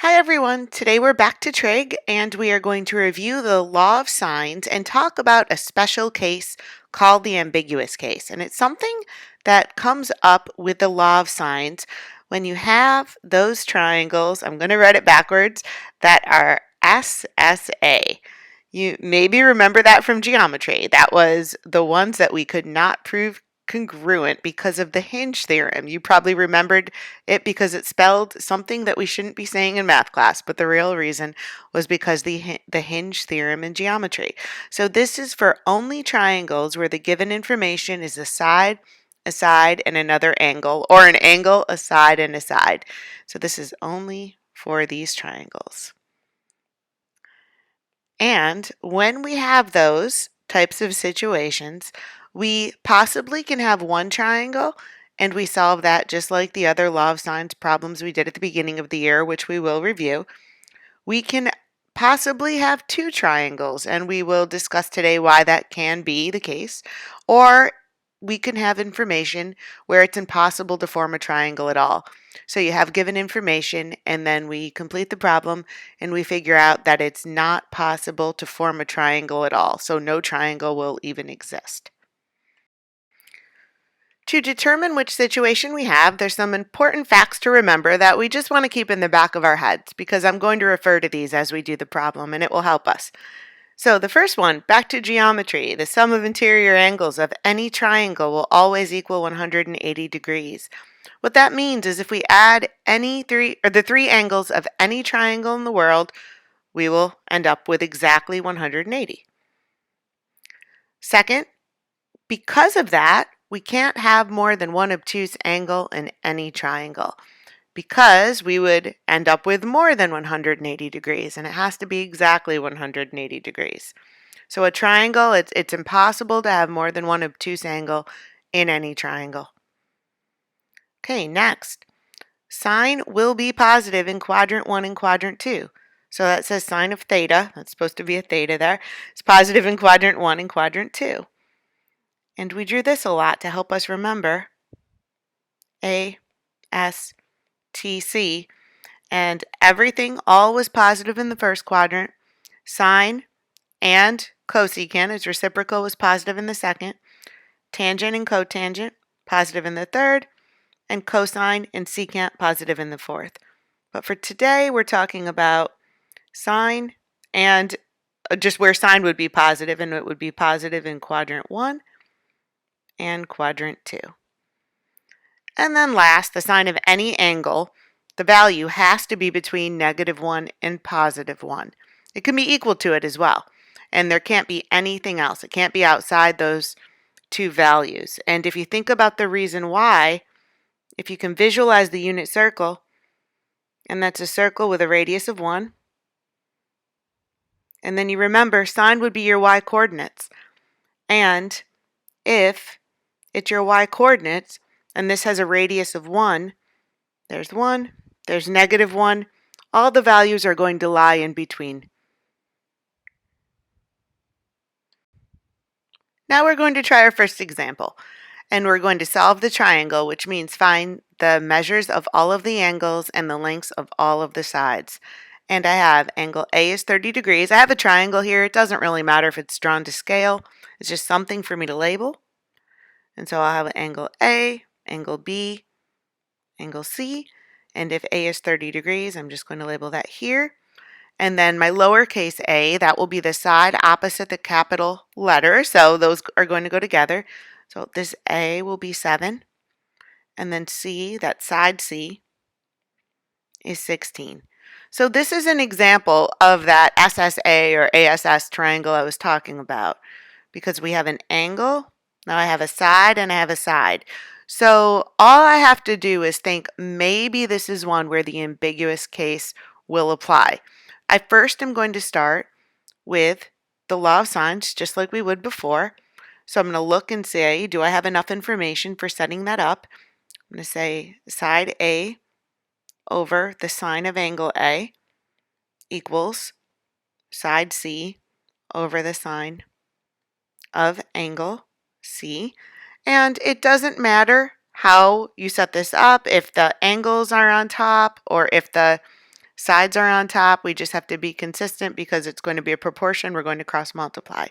Hi everyone, today we're back to trig and we are going to review the law of signs and talk about a special case called the ambiguous case. And it's something that comes up with the law of signs when you have those triangles, I'm going to write it backwards, that are SSA. You maybe remember that from geometry. That was the ones that we could not prove congruent because of the hinge theorem. You probably remembered it because it spelled something that we shouldn't be saying in math class, but the real reason was because the hinge theorem in geometry. So this is for only triangles where the given information is a side, and another angle, or an angle, a side, and a side. So this is only for these triangles. And when we have those types of situations, we possibly can have one triangle and we solve that just like the other law of signs problems we did at the beginning of the year, which we will review. We can possibly have two triangles, and we will discuss today why that can be the case. Or we can have information where it's impossible to form a triangle at all. So you have given information, and then we complete the problem, and we figure out that it's not possible to form a triangle at all. So no triangle will even exist. To determine which situation we have, there's some important facts to remember that we just want to keep in the back of our heads because I'm going to refer to these as we do the problem and it will help us. So the first one, back to geometry, the sum of interior angles of any triangle will always equal 180 degrees. What that means is if we add the three angles of any triangle in the world, we will end up with exactly 180. Second, because of that, we can't have more than one obtuse angle in any triangle because we would end up with more than 180 degrees, and it has to be exactly 180 degrees. So a triangle, it's impossible to have more than one obtuse angle in any triangle. Okay, next. Sine will be positive in quadrant 1 and quadrant 2. So that says sine of theta, that's supposed to be a theta there, it's positive in quadrant 1 and quadrant 2. And we drew this a lot to help us remember A, S, T, C. And everything all was positive in the first quadrant. Sine and cosecant, its reciprocal, was positive in the second. Tangent and cotangent, positive in the third. And cosine and secant, positive in the fourth. But for today, we're talking about sine and just where sine would be positive, and it would be positive in quadrant 1 and quadrant 2. And then last, the sine of any angle, the value has to be between -1 and +1. It can be equal to it as well. And there can't be anything else. It can't be outside those two values. And if you think about the reason why, if you can visualize the unit circle, and that's a circle with a radius of 1, and then you remember sine would be your y coordinates. And if it's your y coordinates, and this has a radius of 1, there's 1, there's -1, all the values are going to lie in between. Now we're going to try our first example, and we're going to solve the triangle, which means find the measures of all of the angles and the lengths of all of the sides. And I have angle A is 30 degrees. I have a triangle here. It doesn't really matter if it's drawn to scale. It's just something for me to label. And so I'll have angle A, angle B, angle C. And if A is 30 degrees, I'm just going to label that here. And then my lowercase a, that will be the side opposite the capital letter. So those are going to go together. So this A will be 7. And then C, that side C, is 16. So this is an example of that SSA or ASS triangle I was talking about. Because we have an angle, now I have a side and I have a side. So all I have to do is think maybe this is one where the ambiguous case will apply. I first am going to start with the law of signs, just like we would before. So I'm going to look and say, do I have enough information for setting that up? I'm going to say side A over the sine of angle A equals side C over the sine of angle C. And it doesn't matter how you set this up, if the angles are on top or if the Sides are on top. We just have to be consistent because it's going to be a proportion. We're going to cross multiply.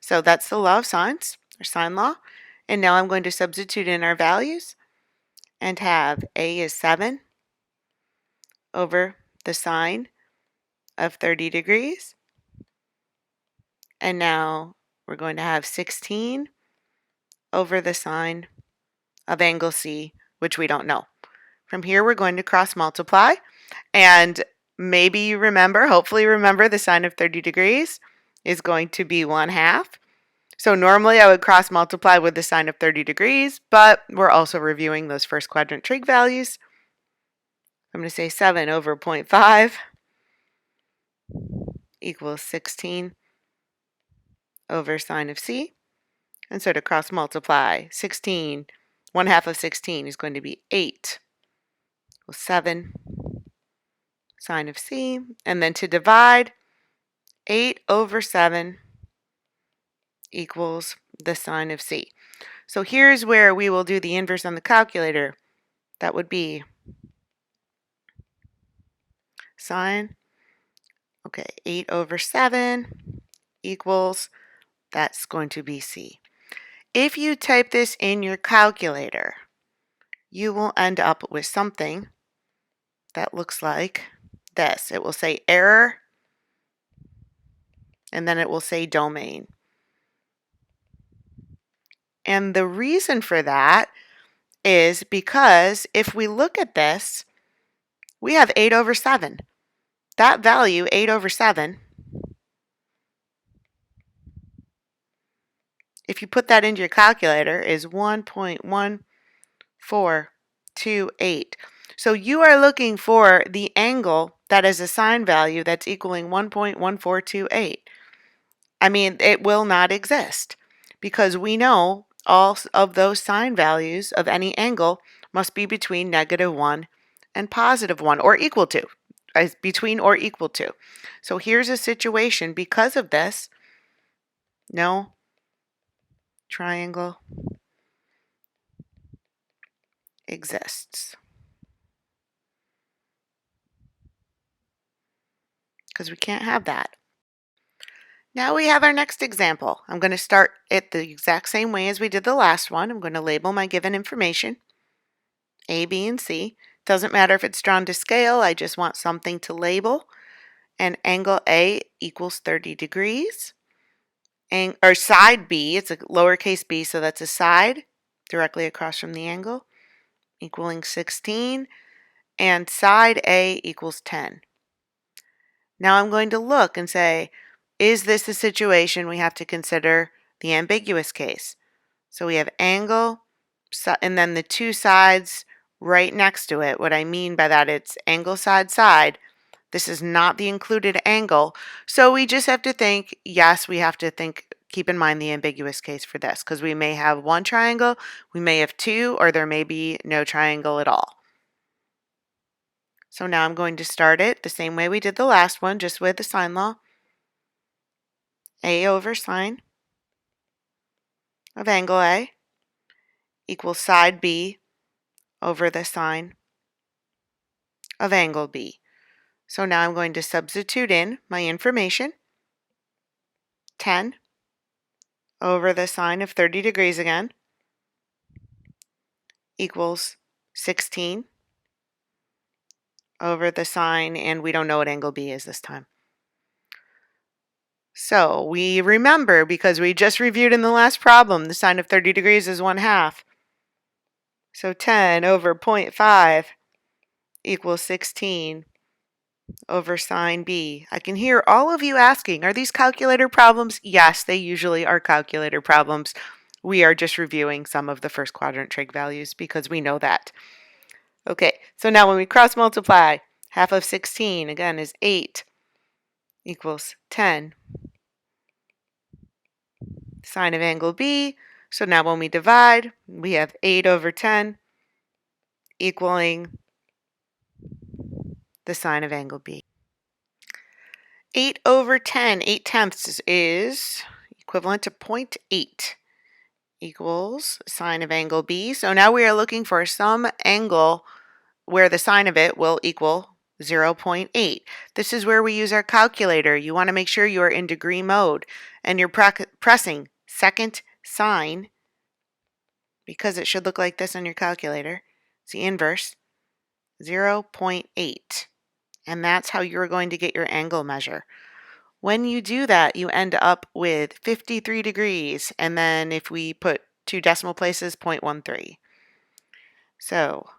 So that's the law of sines, or sine law. And now I'm going to substitute in our values and have a is 7 over the sine of 30 degrees. And now we're going to have 16 over the sine of angle C, which we don't know. From here, we're going to cross multiply. And maybe you remember, hopefully remember, the sine of 30 degrees is going to be 1/2. So normally I would cross multiply with the sine of 30 degrees, but we're also reviewing those first quadrant trig values. I'm going to say 7 over 0.5 equals 16 over sine of C. And so to cross multiply, 16, 1/2 of 16 is going to be 8 equals 7 sine of C. And then to divide, 8 over 7 equals the sine of C. So here's where we will do the inverse on the calculator. That would be sine, 8 over 7 equals, that's going to be C. If you type this in your calculator, you will end up with something that looks like this. It will say error, and then it will say domain. And the reason for that is because if we look at this, we have 8 over 7. That value, 8 over 7, if you put that into your calculator, is 1.1428. So you are looking for the angle that is a sine value that's equaling 1.1428. I mean, it will not exist because we know all of those sine values of any angle must be between -1 and +1 or equal to, between or equal to. So here's a situation because of this. No triangle exists because we can't have that. Now we have our next example. I'm going to start it the exact same way as we did the last one. I'm going to label my given information, A, B, and C. Doesn't matter if it's drawn to scale, I just want something to label. And angle A equals 30 degrees. Or side B, it's a lowercase b, so that's a side directly across from the angle, equaling 16. And side A equals 10. Now I'm going to look and say, is this a situation we have to consider the ambiguous case? So we have angle, and then the two sides right next to it. What I mean by that, it's angle side side. This is not the included angle. So we just have to think, yes, we have to think, keep in mind the ambiguous case for this, because we may have one triangle, we may have two, or there may be no triangle at all. So now I'm going to start it the same way we did the last one, just with the sine law. A over sine of angle A equals side B over the sine of angle B. So now I'm going to substitute in my information. 10 over the sine of 30 degrees again equals 16 over the sine, and we don't know what angle B is this time. So we remember, because we just reviewed in the last problem, the sine of 30 degrees is 1/2. So 10 over 0.5 equals 16 over sine B. I can hear all of you asking, are these calculator problems? Yes, they usually are calculator problems. We are just reviewing some of the first quadrant trig values because we know that. Okay, so now when we cross multiply, 1/2 of 16, again, is 8 equals 10 sine of angle B. So now when we divide, we have 8 over 10 equaling the sine of angle B. 8 over 10, 8/10 is equivalent to 0.8 equals sine of angle B. So now we are looking for some angle where the sine of it will equal 0.8. This is where we use our calculator. You want to make sure you are in degree mode and you're pressing second sign, because it should look like this on your calculator. It's the inverse, 0.8. And that's how you're going to get your angle measure. When you do that, you end up with 53 degrees. And then if we put 2 decimal places, 0.13. So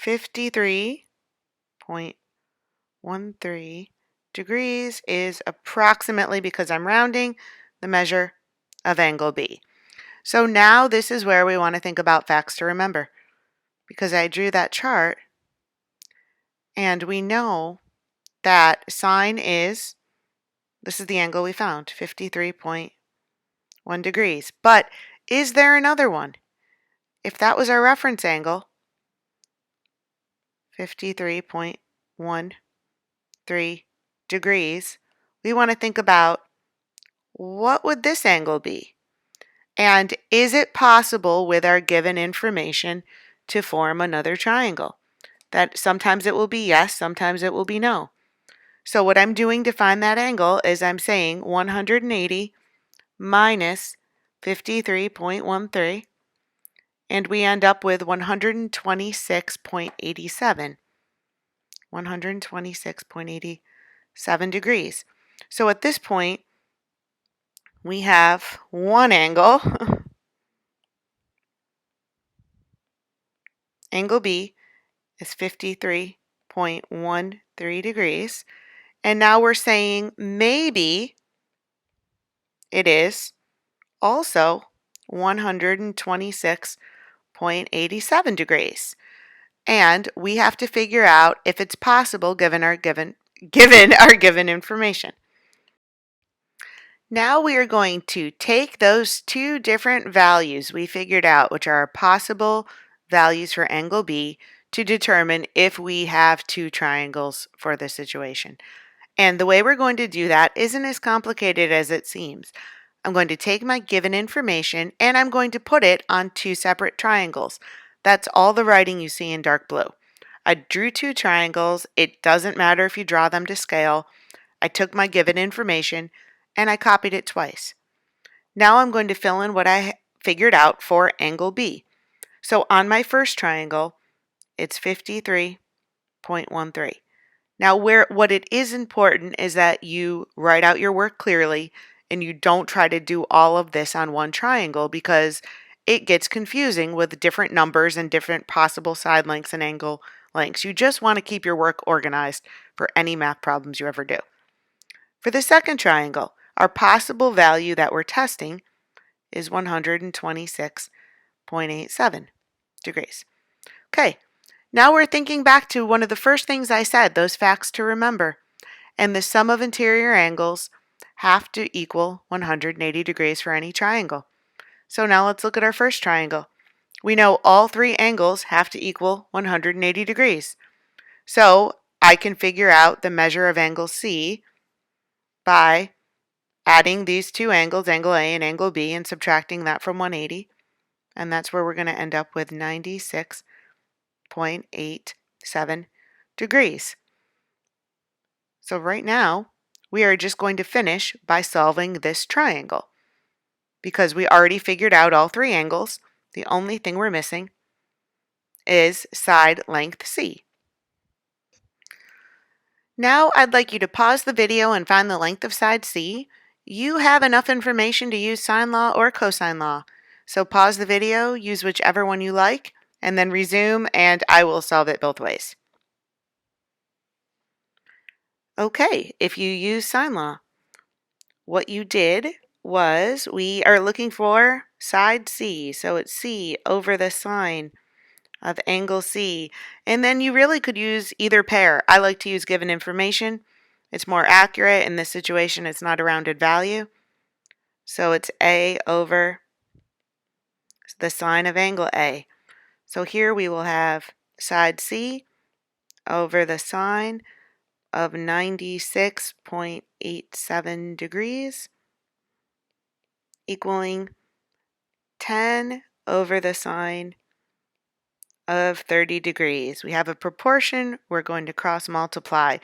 53.13 degrees is approximately, because I'm rounding, the measure of angle B. So now this is where we want to think about facts to remember, because I drew that chart and we know that sine is, this is the angle we found, 53.1 degrees. But is there another one? If that was our reference angle, 53.13 degrees, we want to think about, what would this angle be? And is it possible with our given information to form another triangle? That sometimes it will be yes, sometimes it will be no. So what I'm doing to find that angle is I'm saying 180 minus 53.13, and we end up with 126.87. 126.87 degrees. So at this point, we have one angle, angle B is 53.13 degrees, and now we're saying maybe it is also 126.87 degrees. And we have to figure out if it's possible given our given information. Now we are going to take those two different values we figured out, which are possible values for angle B, to determine if we have two triangles for the situation. And the way we're going to do that isn't as complicated as it seems. I'm going to take my given information and I'm going to put it on two separate triangles. That's all the writing you see in dark blue. I drew two triangles. It doesn't matter if you draw them to scale. I took my given information and I copied it twice. Now I'm going to fill in what I figured out for angle B. So on my first triangle, it's 53.13. Now what it is important is that you write out your work clearly and you don't try to do all of this on one triangle, because it gets confusing with different numbers and different possible side lengths and angle lengths. You just want to keep your work organized for any math problems you ever do. For the second triangle, our possible value that we're testing is 126.87 degrees. Okay, now we're thinking back to one of the first things I said, those facts to remember. And the sum of interior angles have to equal 180 degrees for any triangle. So now let's look at our first triangle. We know all three angles have to equal 180 degrees. So I can figure out the measure of angle C by adding these two angles, angle A and angle B, and subtracting that from 180. And that's where we're going to end up with 96.87 degrees. So right now, we are just going to finish by solving this triangle. Because we already figured out all three angles, the only thing we're missing is side length C. Now I'd like you to pause the video and find the length of side C. You have enough information to use sine law or cosine law. So pause the video, use whichever one you like, and then resume, and I will solve it both ways. Okay, if you use sine law, what you did was, we are looking for side C, so it's C over the sine of angle C. And then you really could use either pair. I like to use given information. It's more accurate. In this situation, it's not a rounded value. So it's A over the sine of angle A. So here we will have side C over the sine of 96.87 degrees equaling 10 over the sine of 30 degrees. We have a proportion. We're going to cross multiply.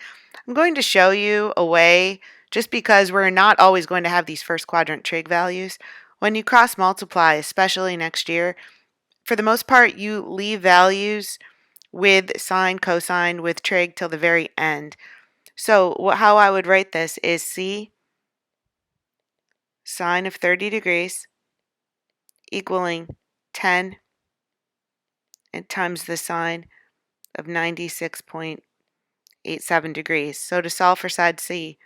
I'm going to show you a way, just because we're not always going to have these first quadrant trig values. When you cross multiply, especially next year, for the most part, you leave values with sine, cosine, with trig till the very end. So how I would write this is C sine of 30 degrees equaling 10 and times the sine of 96.87 degrees. So to solve for side C,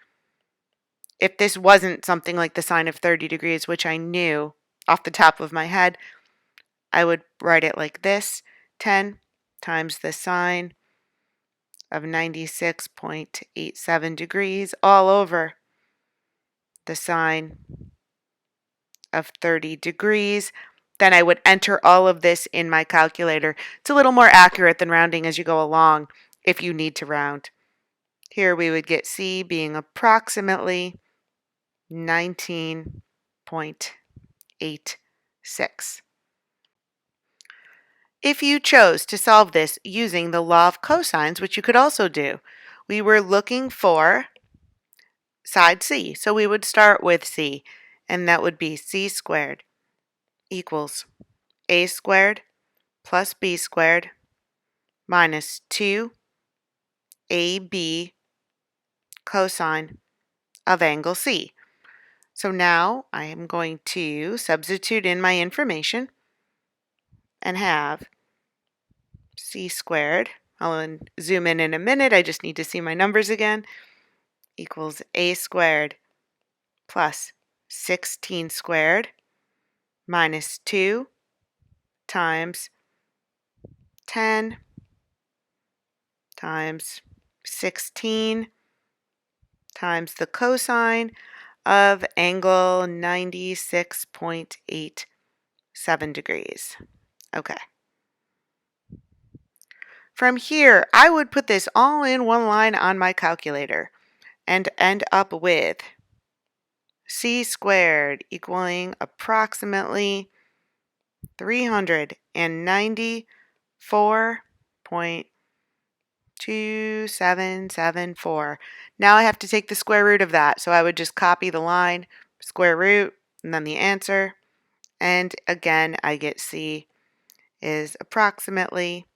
if this wasn't something like the sine of 30 degrees, which I knew off the top of my head, I would write it like this: 10 times the sine of 96.87 degrees all over the sine of 30 degrees. Then I would enter all of this in my calculator. It's a little more accurate than rounding as you go along if you need to round. Here we would get C being approximately 19.86. If you chose to solve this using the law of cosines, which you could also do, we were looking for side C. So we would start with C, and that would be C squared equals A squared plus B squared minus 2AB cosine of angle C. So now I am going to substitute in my information and have C squared, I'll zoom in a minute, I just need to see my numbers again, equals A squared plus 16 squared minus 2 times 10 times 16 times the cosine of angle 96.87 degrees. Okay. From here, I would put this all in one line on my calculator and end up with C squared equaling approximately 394.2774. Now I have to take the square root of that, so I would just copy the line, square root, and then the answer, and again I get C is approximately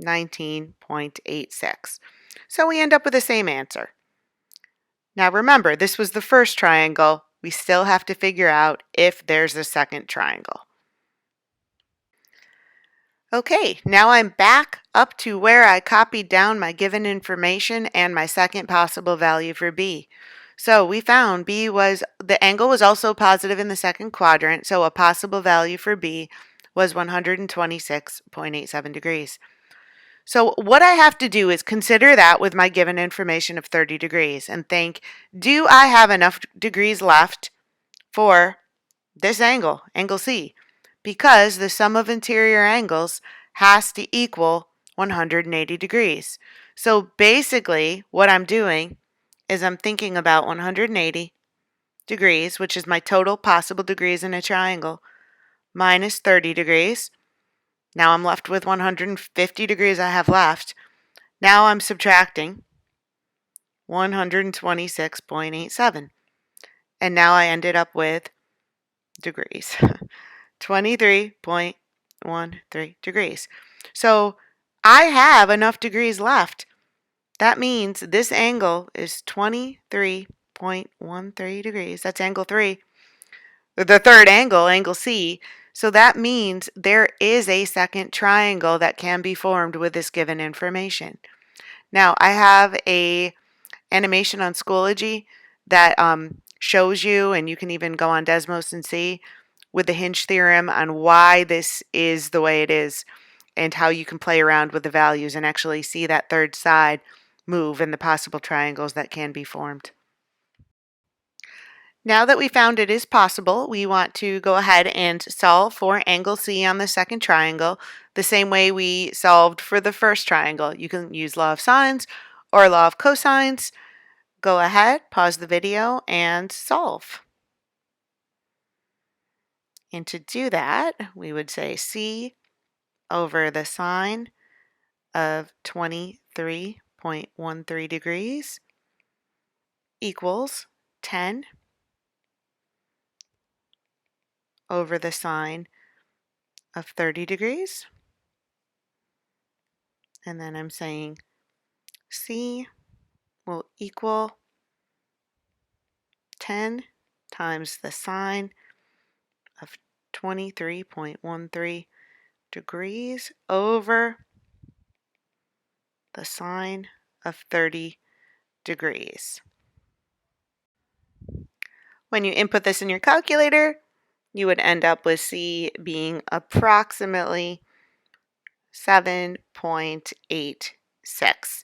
19.86. So we end up with the same answer. Now remember, this was the first triangle. We still have to figure out if there's a second triangle. Okay, now I'm back up to where I copied down my given information and my second possible value for B. So we found B was, the angle was also positive in the second quadrant, so a possible value for B was 126.87 degrees. So what I have to do is consider that with my given information of 30 degrees and think, do I have enough degrees left for this angle, angle C? Because the sum of interior angles has to equal 180 degrees. So basically what I'm doing is I'm thinking about 180 degrees, which is my total possible degrees in a triangle, minus 30 degrees. Now I'm left with 150 degrees I have left. Now I'm subtracting 126.87. And now I ended up with degrees. 23.13 degrees. So I have enough degrees left. That means this angle is 23.13 degrees. That's angle 3. The third angle, angle C. So that means there is a second triangle that can be formed with this given information. Now, I have a animation on Schoology that shows you, and you can even go on Desmos and see, with the hinge theorem on why this is the way it is and how you can play around with the values and actually see that third side move and the possible triangles that can be formed. Now that we found it is possible, we want to go ahead and solve for angle C on the second triangle the same way we solved for the first triangle. You can use law of sines or law of cosines. Go ahead, pause the video, and solve. And to do that, we would say C over the sine of 23.13 degrees equals 10 over the sine of 30 degrees. And then I'm saying C will equal 10 times the sine of 23.13 degrees over the sine of 30 degrees. When you input this in your calculator, you would end up with C being approximately 7.86.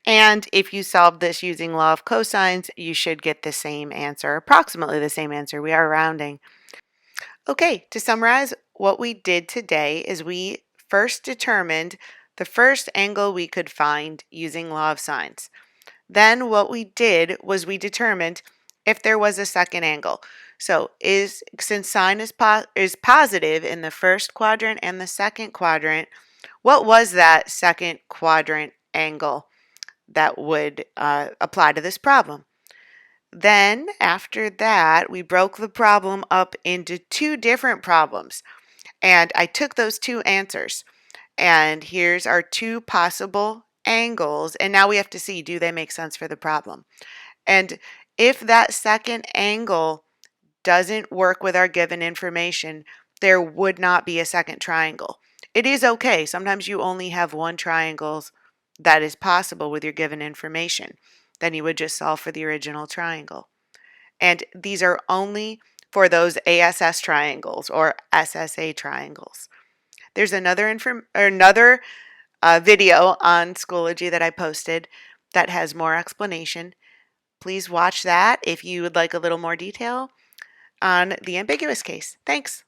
And if you solve this using law of cosines, you should get the same answer, approximately the same answer. We are rounding. Okay, to summarize, what we did today is we first determined the first angle we could find using law of sines. Then what we did was we determined if there was a second angle. So since sine is positive in the first quadrant and the second quadrant, what was that second quadrant angle that would apply to this problem? Then after that, we broke the problem up into two different problems. And I took those two answers. And here's our two possible angles. And now we have to see, do they make sense for the problem? And if that second angle doesn't work with our given information, there would not be a second triangle. It is okay. Sometimes you only have one triangle that is possible with your given information. Then you would just solve for the original triangle. And these are only for those ASS triangles or SSA triangles. There's another video on Schoology that I posted that has more explanation. Please watch that if you would like a little more detail on the ambiguous case. Thanks.